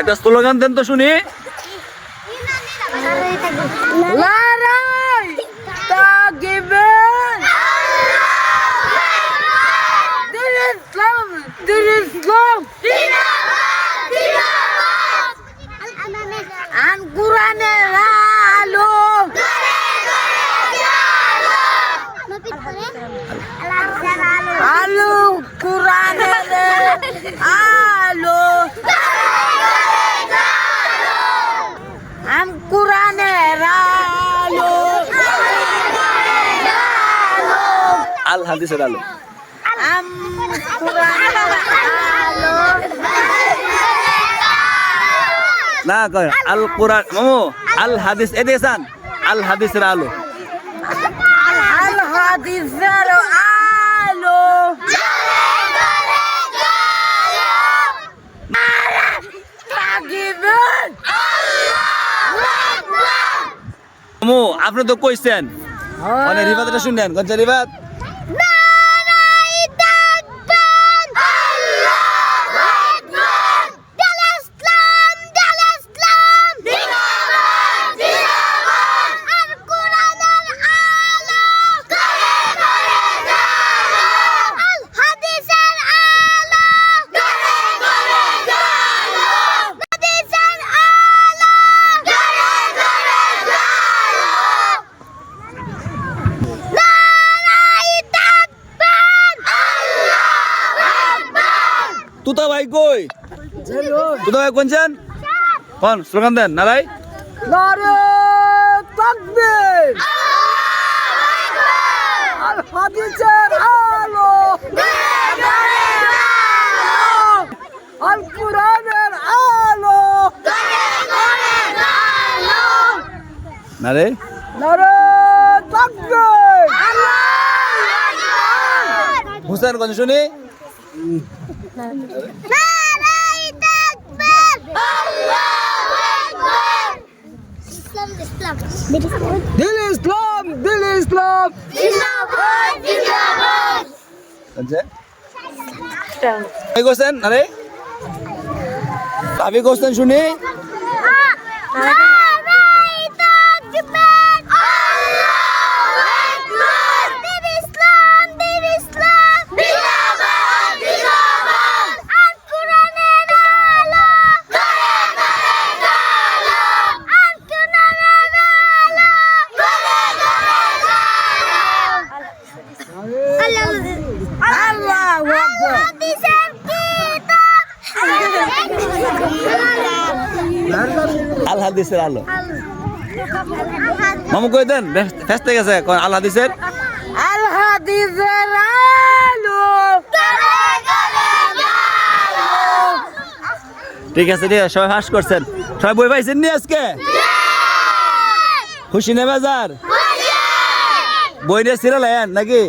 একটা স্লোগান দেন তো শুনি। লড়াই তাগিবেন দিন ইসলাম আন কুরআনের আলো আলো কুরআনের আলো আন কুরআনের আলো আল হাদিসের আলো। আম কুরআনের আলো না কয় আল কোরআন মামু আল হাদিস এ দেখেন আল হাদিসের আলো। আল হাদিসের আলো তাগিবেন মামু আপনি তো কইছেন মানে রিবাতটা শুনেন কোন রিবাত তুতা ভাই কই তুতা ভাই কোনছেন কোন স্লোগান দেন নারাই নারে তাকবীর আল হাদিসের আলো আল কুরআনের আলো নারে নারে তাকবীর হুসেন কোন শুনি দিল ইসলাম কোনছে এই কোশ্চেন নারে আমি কোশ্চেন শুনি আল্লাহু আকবার আল হাদিসের আলো মামু কই দেন ফেস্তে গেছে কোন আল হাদিসের আল হাদিসের আলো ঠিক আছে ঠিক আছে সবাই ফাঁস করছেন সবাই বই পাইছেন নি আজকে খুশি নেবে যার বই নিয়ে সিরিয়াল নাকি